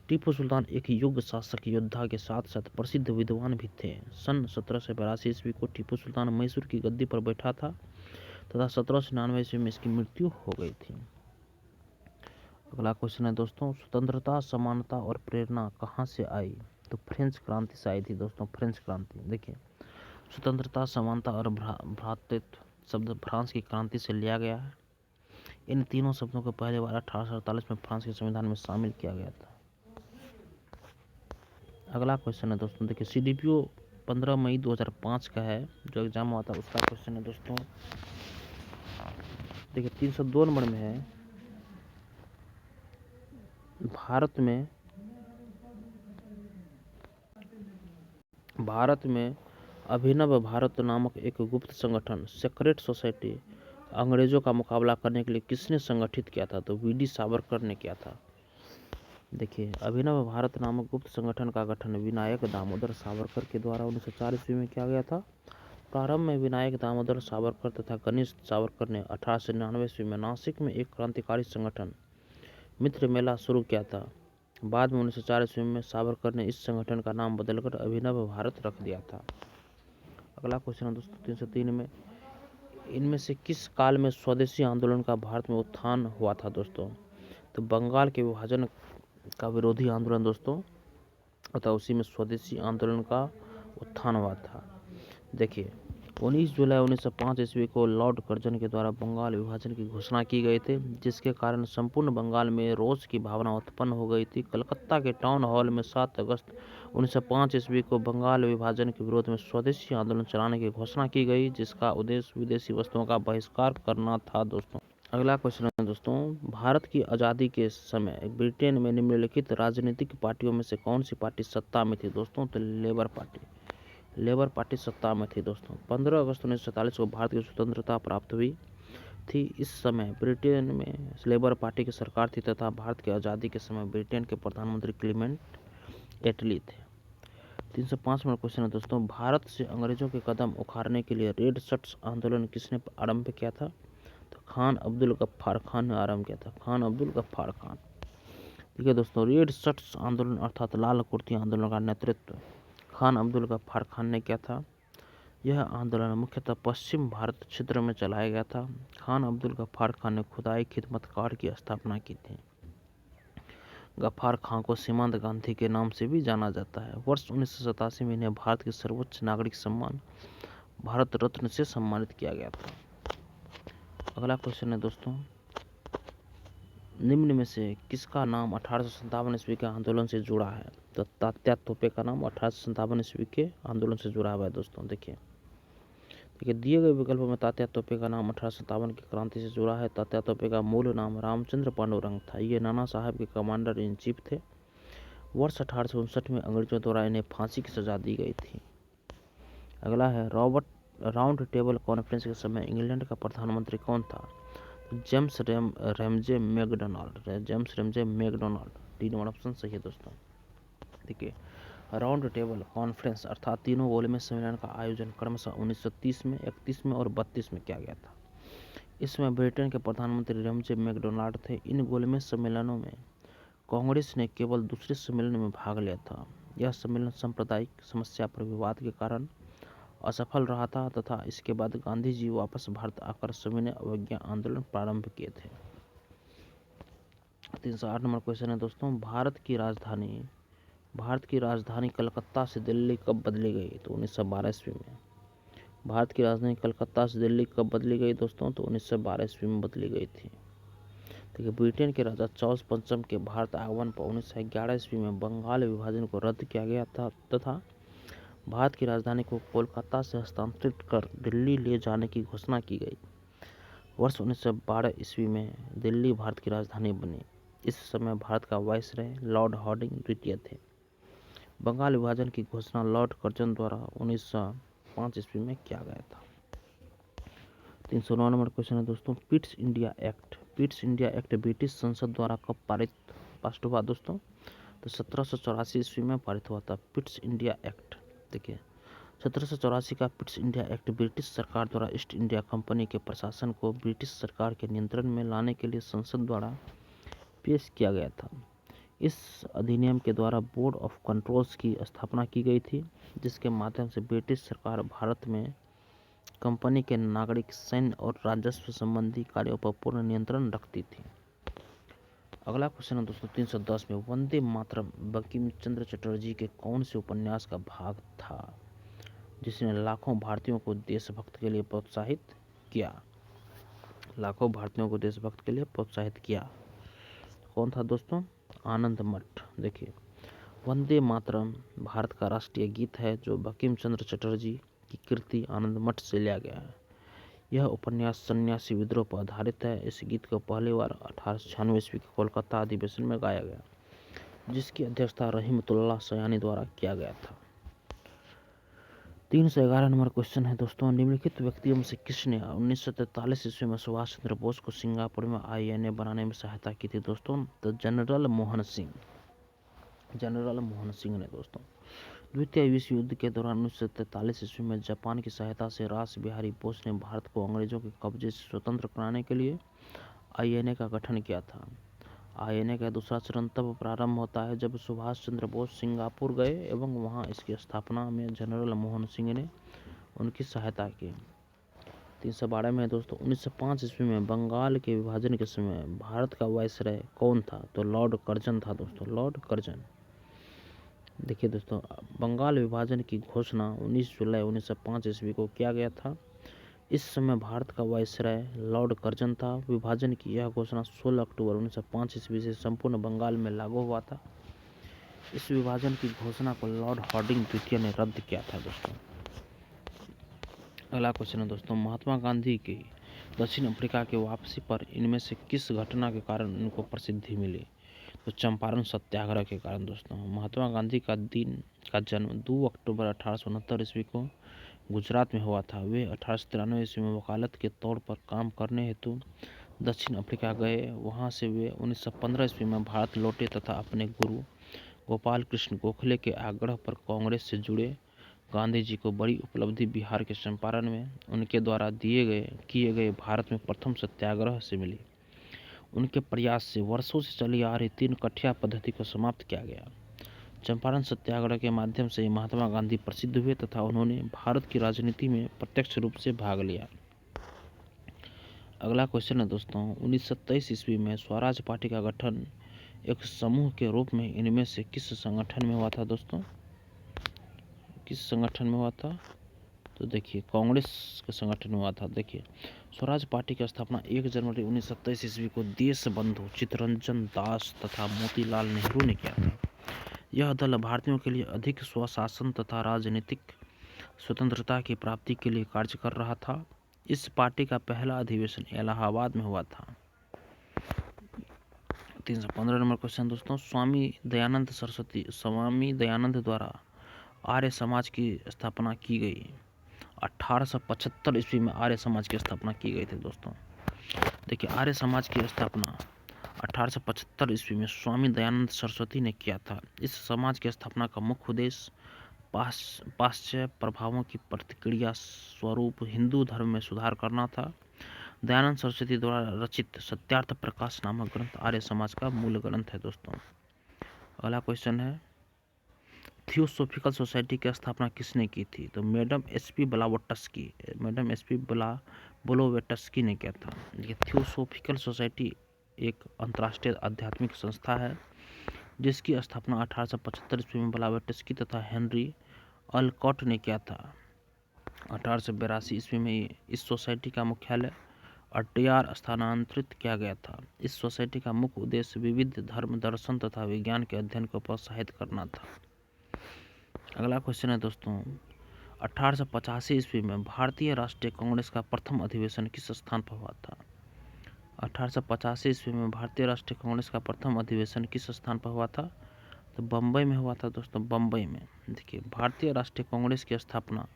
टीपू सुल्तान एक योग्य शासक, योद्धा के साथ साथ प्रसिद्ध विद्वान भी थे। सन 1782 ईस्वी को टीपू सुल्तान मैसूर की गद्दी पर बैठा था तथा 1799 ईस्वी में इसकी मृत्यु हो गई थी। अगला क्वेश्चन है दोस्तों, स्वतंत्रता, समानता और प्रेरणा कहाँ से आई? तो फ्रेंच क्रांति से आई थी दोस्तों, फ्रेंच क्रांति। देखिए स्वतंत्रता, समानता और भ्रातृत्व शब्द फ्रांस की क्रांति से लिया गया है। इन तीनों शब्दों को पहली बार 1848 में फ्रांस के संविधान में शामिल किया गया था। अगला क्वेश्चन है दोस्तों, देखिए CDPO 15 मई 2005 का है, जो एग्जाम हुआ था उसका क्वेश्चन है दोस्तों। देखिए 302 नंबर में है, भारत में अभिनव भारत नामक एक गुप्त संगठन सीक्रेट सोसाइटी अंग्रेजों का मुकाबला करने के लिए किसने संगठित किया था? तो VD सावरकर ने किया था। देखिए अभिनव भारत नामक गुप्त संगठन का गठन विनायक दामोदर सावरकर के द्वारा 1904 ईस्वी में किया गया था। प्रारंभ में विनायक दामोदर सावरकर तथा गणेश सावरकर ने 1899 ईस्वी में नासिक में एक क्रांतिकारी संगठन मित्र मेला शुरू किया था। बाद में 1904 ईस्वी में सावरकर ने इस संगठन का नाम बदलकर अभिनव भारत रख दिया था। अगला क्वेश्चन है दोस्तों 303 में, इनमें से किस काल में स्वदेशी आंदोलन का भारत में उत्थान हुआ था दोस्तों? तो बंगाल के विभाजन का विरोधी आंदोलन दोस्तों, अतः उसी में स्वदेशी आंदोलन का उत्थान हुआ था। देखिए 19 जुलाई 1905 ईस्वी को लॉर्ड कर्जन के द्वारा बंगाल विभाजन की घोषणा की गई थी, जिसके कारण संपूर्ण बंगाल में रोष की भावना उत्पन्न हो गई थी। कलकत्ता के टाउन हॉल में 7 अगस्त 1905 ईस्वी को बंगाल विभाजन के विरोध में स्वदेशी आंदोलन चलाने की घोषणा की गई, जिसका उद्देश्य विदेशी वस्तुओं का बहिष्कार करना था दोस्तों। अगला क्वेश्चन है दोस्तों, भारत की आज़ादी के समय ब्रिटेन में निम्नलिखित राजनीतिक पार्टियों में से कौन सी पार्टी सत्ता में थी दोस्तों? तो लेबर पार्टी सत्ता में थी दोस्तों। 15 अगस्त 1947 को भारत की स्वतंत्रता प्राप्त हुई थी। इस समय ब्रिटेन में लेबर पार्टी की सरकार थी तथा भारत की आज़ादी के समय ब्रिटेन के प्रधानमंत्री क्लीमेंट एटली थे। 305 नंबर क्वेश्चन है दोस्तों, भारत से अंग्रेजों के कदम उखाड़ने के लिए रेड शर्ट्स आंदोलन किसने आरंभ किया था? तो खान अब्दुल गफ्फार खान ने आरंभ किया था। खान अब्दुल गफ्फार खान। ठीक है दोस्तों, रेड शर्ट्स आंदोलन अर्थात लाल कुर्ती आंदोलन का नेतृत्व खान अब्दुल गफ्फार खान ने किया था। यह आंदोलन मुख्यतः पश्चिम भारत क्षेत्र में चलाया गया था। खान अब्दुल गफ्फार खान ने खुदाई खिदमतकार की स्थापना की थी। गफ्फार खान को सीमांत गांधी के नाम से भी जाना जाता है। वर्ष 1987 में इन्हें भारत के सर्वोच्च नागरिक सम्मान भारत रत्न से सम्मानित किया गया था। अगला क्वेश्चन है दोस्तों, निम्न में से किसका नाम 1857 ईस्वी के आंदोलन से जुड़ा है? तो तात्या तोपे का नाम 1857 ईस्वी के आंदोलन से जुड़ा हुआ है दोस्तों। देखिए दिए गए विकल्पों में तात्या तोपे का नाम 1857 की क्रांति से जुड़ा है। तात्या तोपे का मूल नाम रामचंद्र पांडुरंग था। ये नाना साहब के कमांडर इन चीफ थे। वर्ष 1859 में अंग्रेजों द्वारा इन्हें फांसी की सजा दी गई थी। अगला है, रॉबर्ट राउंड टेबल कॉन्फ्रेंस के समय इंग्लैंड का प्रधानमंत्री कौन था? James Ramsay MacDonald. 3 number option सही है दोस्तों। देखिए, राउंड टेबल कॉन्फ्रेंस अर्थात तीनों गोलमेज सम्मेलन का आयोजन क्रमशः 1930 में, 31 में और 32 में किया गया था। इसमें ब्रिटेन के प्रधानमंत्री रेमजे मैकडोनाल्ड थे। इन गोलमेज सम्मेलनों में कांग्रेस ने केवल दूसरे सम्मेलन में भाग लिया था। यह सम्मेलन सांप्रदायिक समस्या पर विवाद के कारण असफल रहा था तथा इसके बाद गांधी जी वापस भारत आकर सविनय अवज्ञा आंदोलन प्रारंभ किए थे। 308 नंबर क्वेश्चन है दोस्तों, भारत की राजधानी कलकत्ता से दिल्ली कब बदली गई? तो 1912 ईस्वी में। भारत की राजधानी कलकत्ता से दिल्ली कब बदली गई दोस्तों? तो 1912 ईस्वी में बदली गई थी। देखिए, ब्रिटेन के राजा चार्ल्स पंचम के भारत आगमन पर 1911 ईस्वी में बंगाल विभाजन को रद्द किया गया था तथा भारत की राजधानी को कोलकाता से हस्तांतरित कर दिल्ली ले जाने की घोषणा की गई। वर्ष 1912 ईस्वी में दिल्ली भारत की राजधानी बनी। इस समय भारत का वाइसरॉय लॉर्ड हार्डिंग द्वितीय थे। बंगाल विभाजन की घोषणा लॉर्ड कर्जन द्वारा 1905 ईस्वी में किया गया था। 309 नंबर क्वेश्चन है दोस्तों, पिट्स इंडिया एक्ट ब्रिटिश संसद द्वारा कब पारित हुआ दोस्तों? तो 1784 ईस्वी में पारित हुआ था पिट्स इंडिया एक्ट। देखिए, 1784 का पिट्स इंडिया एक्ट ब्रिटिश सरकार द्वारा ईस्ट इंडिया कंपनी के प्रशासन को ब्रिटिश सरकार के नियंत्रण में लाने के लिए संसद द्वारा पेश किया गया था। इस अधिनियम के द्वारा बोर्ड ऑफ कंट्रोल्स की स्थापना की गई थी, जिसके माध्यम से ब्रिटिश सरकार भारत में कंपनी के नागरिक, सैन्य और राजस्व संबंधी कार्यों पर पूर्ण नियंत्रण रखती थी। अगला क्वेश्चन है दोस्तों 310 में, वंदे मातरम बंकिम चंद्र चटर्जी के कौन से उपन्यास का भाग था जिसने लाखों भारतीयों को देशभक्त के लिए प्रोत्साहित किया? कौन था दोस्तों? आनंद मठ। देखिए, वंदे मातरम भारत का राष्ट्रीय गीत है जो बंकिम चंद्र चटर्जी की कृति आनंद मठ से लिया गया है। यह उपन्यास सन्यासी विद्रोह पर आधारित है। इस गीत को पहली बार 1896 ईस्वी के कोलकाता अधिवेशन में गाया गया, जिसकी अध्यक्षता रहीमतुल्लाह सयानी द्वारा किया गया था। 311 नंबर क्वेश्चन है दोस्तों, निम्नलिखित व्यक्तियों में से किसने 1943 ईस्वी में सुभाष चंद्र बोस को सिंगापुर में INA बनाने में सहायता की थी दोस्तों? तो जनरल मोहन सिंह ने दोस्तों। द्वितीय विश्व युद्ध के दौरान 1943 ईस्वी में जापान की सहायता से रास बिहारी बोस ने भारत को अंग्रेजों के कब्जे से स्वतंत्र कराने के लिए INA का गठन किया था। INA का दूसरा चरण तब प्रारंभ होता है जब सुभाष चंद्र बोस सिंगापुर गए एवं वहां इसकी स्थापना में जनरल मोहन सिंह ने उनकी सहायता की। 312 में दोस्तों, 1905 ईस्वी में बंगाल के विभाजन के समय भारत का वाइसरॉय कौन था? तो लॉर्ड कर्जन था दोस्तों, लॉर्ड कर्जन। देखिए दोस्तों, बंगाल विभाजन की घोषणा 19 जुलाई 1905 ईस्वी को किया गया था। इस समय भारत का वायसराय लॉर्ड कर्जन था। विभाजन की यह घोषणा 16 अक्टूबर 1905 ईस्वी से संपूर्ण बंगाल में लागू हुआ था। इस विभाजन की घोषणा को लॉर्ड हार्डिंग द्वितीय ने रद्द किया था दोस्तों। अगला क्वेश्चन है दोस्तों, महात्मा गांधी की दक्षिण अफ्रीका की वापसी पर इनमें से किस घटना के कारण उनको प्रसिद्धि मिली? तो चंपारण सत्याग्रह के कारण दोस्तों। महात्मा गांधी का जन्म 2 अक्टूबर 1869 ईस्वी को गुजरात में हुआ था। वे 1893 ईस्वी में वकालत के तौर पर काम करने हेतु दक्षिण अफ्रीका गए। वहां से वे 1915 ईस्वी में भारत लौटे तथा अपने गुरु गोपाल कृष्ण गोखले के आग्रह पर कांग्रेस से जुड़े। गांधी जी को बड़ी उपलब्धि बिहार के चंपारण में उनके द्वारा किए गए भारत में प्रथम सत्याग्रह से मिली। उनके प्रयास से वर्षों से चली आ रही 3 कठिया पद्धति को समाप्त किया गया। चंपारण सत्याग्रह के माध्यम से महात्मा गांधी प्रसिद्ध हुए तथा उन्होंने भारत की राजनीति में प्रत्यक्ष रूप से भाग लिया। अगला क्वेश्चन है दोस्तों, 1927 ईस्वी में स्वराज पार्टी का गठन एक समूह के रूप में इनमें से किस संगठन में हुआ था दोस्तों? किस संगठन में हुआ था? तो देखिए, कांग्रेस के संगठन में हुआ था। देखिए, स्वराज पार्टी की स्थापना 1 जनवरी 1927 ईस्वी को देश बंधु चित्तरंजन दास तथा मोतीलाल नेहरू ने किया था। यह दल भारतीयों के लिए अधिक स्वशासन तथा राजनीतिक स्वतंत्रता की प्राप्ति के लिए कार्य कर रहा था। इस पार्टी का पहला अधिवेशन इलाहाबाद में हुआ था। 315 नंबर क्वेश्चन दोस्तों, स्वामी दयानंद द्वारा आर्य समाज की स्थापना की गई। 1875 ईस्वी में आर्य समाज की स्थापना की गई थी दोस्तों। देखिए, आर्य समाज की स्थापना 1875 ईस्वी में स्वामी दयानंद सरस्वती ने किया था। इस समाज की स्थापना का मुख्य उद्देश्य पाश्चात्य प्रभावों की प्रतिक्रिया स्वरूप हिंदू धर्म में सुधार करना था। दयानंद सरस्वती द्वारा रचित सत्यार्थ प्रकाश नामक ग्रंथ आर्य समाज का मूल ग्रंथ है दोस्तों। अगला क्वेश्चन है, थियोसॉफिकल सोसाइटी की स्थापना किसने की थी? तो मैडम एसपी ब्लावेटस्की ने किया था। ये थियोसॉफिकल सोसाइटी एक अंतर्राष्ट्रीय आध्यात्मिक संस्था है जिसकी स्थापना 1875 ईस्वी में ब्लावेटस्की तथा हेनरी अलकॉट ने किया था। 1882 ईस्वी में इस सोसाइटी का मुख्यालय अड्यार स्थानांतरित किया गया था। इस सोसाइटी का मुख्य उद्देश्य विविध धर्म, दर्शन तथा विज्ञान के अध्ययन को प्रोत्साहित करना था। अगला क्वेश्चन है दोस्तों, 1885 ईस्वी में भारतीय राष्ट्रीय कांग्रेस का प्रथम अधिवेशन किस स्थान पर हुआ था? 1885 ईस्वी में भारतीय राष्ट्रीय कांग्रेस का प्रथम अधिवेशन किस स्थान पर हुआ था? तो बम्बई में हुआ था दोस्तों, बम्बई में। देखिए, भारतीय राष्ट्रीय कांग्रेस की स्थापना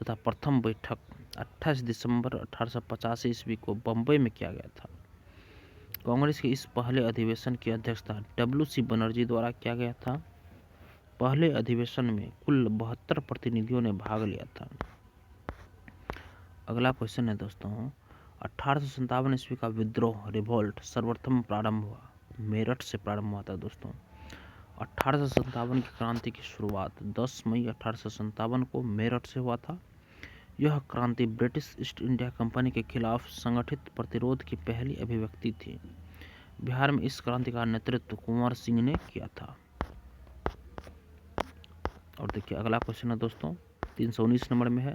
तथा प्रथम बैठक 28 दिसंबर 1885 ईस्वी को बम्बई में किया गया था। कांग्रेस के इस पहले अधिवेशन की अध्यक्षता डब्ल्यू.सी. बनर्जी द्वारा किया गया था। पहले अधिवेशन में कुल 72 प्रतिनिधियों ने भाग लिया था। अगला क्वेश्चन है दोस्तों, 1857 ईस्वी का विद्रोह रिवोल्ट सर्वप्रथम प्रारंभ हुआ मेरठ से प्रारंभ हुआ था दोस्तों। 1857 की क्रांति की शुरुआत 10 मई 1857 को मेरठ से हुआ था। यह क्रांति ब्रिटिश ईस्ट इंडिया कंपनी के खिलाफ संगठित प्रतिरोध की पहली अभिव्यक्ति थी। बिहार में इस क्रांति का नेतृत्व कुंवर सिंह ने किया था। और देखिए, अगला क्वेश्चन है दोस्तों, 319 नंबर में है,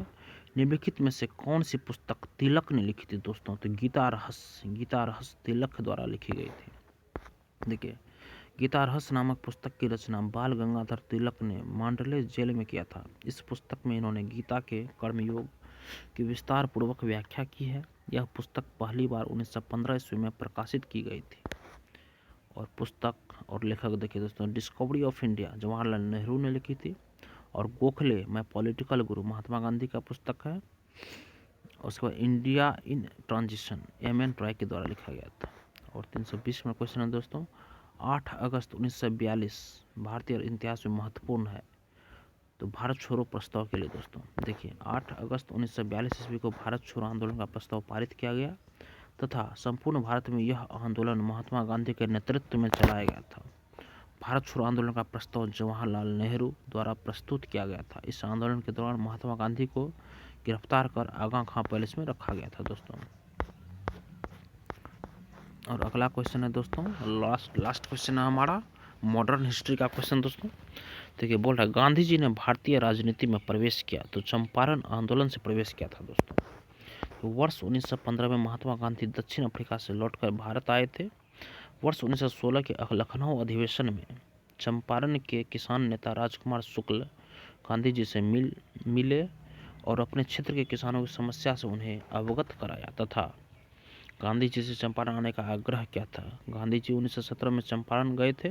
निम्नलिखित में से कौन सी पुस्तक तिलक ने लिखी थी दोस्तों? तो गीता रहस्य तिलक द्वारा लिखी गई थी। देखिए, गीता रहस्य नामक पुस्तक की रचना बाल गंगाधर तिलक ने मांडले जेल में किया था। इस पुस्तक में इन्होंने गीता के कर्मयोग की विस्तार पूर्वक व्याख्या की है। यह पुस्तक पहली बार 1915 ईस्वी में प्रकाशित की गई थी। और पुस्तक और लेखक देखिए दोस्तों, discovery of India Jawaharlal Nehru ने लिखी थी। और गोखले मैं पॉलिटिकल गुरु महात्मा गांधी का पुस्तक है। उसके बाद India in transition M.N.. Roy के द्वारा लिखा गया था। और 320 में क्वेश्चन है दोस्तों, 8 अगस्त 1942 भारतीय इतिहास में महत्वपूर्ण है। तो भारत छोड़ो प्रस्ताव के लिए दोस्तों, देखिए, 8 अगस्त 1942 ईस्वी को भारत छोड़ो आंदोलन का प्रस्ताव पारित किया गया तथा संपूर्ण भारत में यह आंदोलन महात्मा गांधी के नेतृत्व में चलाया गया था। भारत छोड़ो आंदोलन का प्रस्ताव जवाहरलाल नेहरू द्वारा प्रस्तुत किया गया था। इस आंदोलन के दौरान महात्मा गांधी को गिरफ्तार कर आगा खां पैलेस में रखा गया था दोस्तों। और अगला क्वेश्चन है दोस्तों, लास्ट क्वेश्चन है हमारा मॉडर्न हिस्ट्री का क्वेश्चन दोस्तों। देखिए बोल रहा है गांधी जी ने भारतीय राजनीति में प्रवेश किया तो चंपारण आंदोलन से प्रवेश किया था दोस्तों। तो वर्ष 1915 में महात्मा गांधी दक्षिण अफ्रीका से लौटकर भारत आए थे। वर्ष 1916 के लखनऊ अधिवेशन में चंपारण के किसान नेता राजकुमार शुक्ल गांधी जी से मिले और अपने क्षेत्र के किसानों की समस्या से उन्हें अवगत कराया तथा गांधी जी से चंपारण आने का आग्रह किया था। गांधी जी 1917 में चंपारण गए थे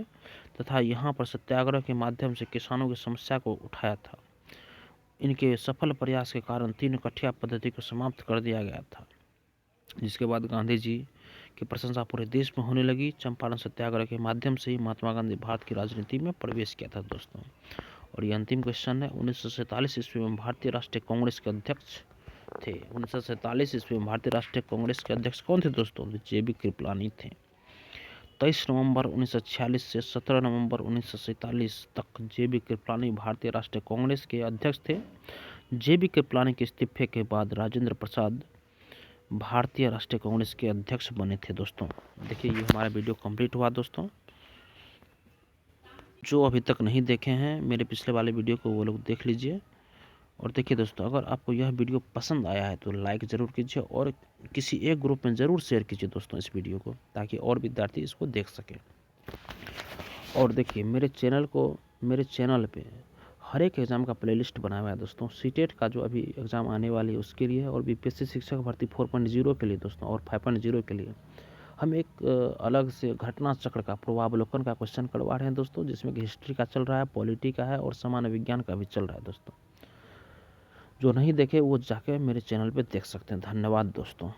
तथा यहाँ पर सत्याग्रह के माध्यम से किसानों की समस्या को उठाया था। इनके सफल प्रयास के कारण 3 कठिया पद्धति को समाप्त कर दिया गया था, जिसके बाद गांधी जी की प्रशंसा पूरे देश में होने लगी। चंपारण सत्याग्रह के माध्यम से ही महात्मा गांधी भारत की राजनीति में प्रवेश किया था दोस्तों। और ये अंतिम क्वेश्चन है, 1947 ईस्वी में भारतीय राष्ट्रीय कांग्रेस के अध्यक्ष थे। 1947 ईस्वी में भारतीय राष्ट्रीय कांग्रेस के अध्यक्ष कौन थे दोस्तों? JB कृपलानी थे। 23 नवंबर 1946 से 17 नवंबर 1947 तक JB कृपलानी भारतीय राष्ट्रीय कांग्रेस के अध्यक्ष थे। JB कृपलानी के इस्तीफे के बाद राजेंद्र प्रसाद भारतीय राष्ट्रीय कांग्रेस के अध्यक्ष बने थे दोस्तों। देखिए ये हमारा वीडियो कंप्लीट हुआ दोस्तों। जो अभी तक नहीं देखे हैं मेरे पिछले वाले वीडियो को वो लोग देख लीजिए। और देखिए दोस्तों, अगर आपको यह वीडियो पसंद आया है तो लाइक ज़रूर कीजिए और किसी एक ग्रुप में ज़रूर शेयर कीजिए दोस्तों इस वीडियो को, ताकि और विद्यार्थी इसको देख सकें। और देखिए मेरे चैनल पे हर एक एग्ज़ाम का प्लेलिस्ट बनाया हुआ है दोस्तों। सीटेट का जो अभी एग्ज़ाम आने वाली है उसके लिए, और BPSC शिक्षक भर्ती 4.0 के लिए दोस्तों, और 5.0 के लिए हम एक अलग से घटना चक्र का पूर्वावलोकन का क्वेश्चन करवा रहे हैं दोस्तों, जिसमें कि हिस्ट्री का चल रहा है, पॉलिटी का है और सामान्य विज्ञान का भी चल रहा है दोस्तों। जो नहीं देखे वो जाके मेरे चैनल पे देख सकते हैं। धन्यवाद दोस्तों।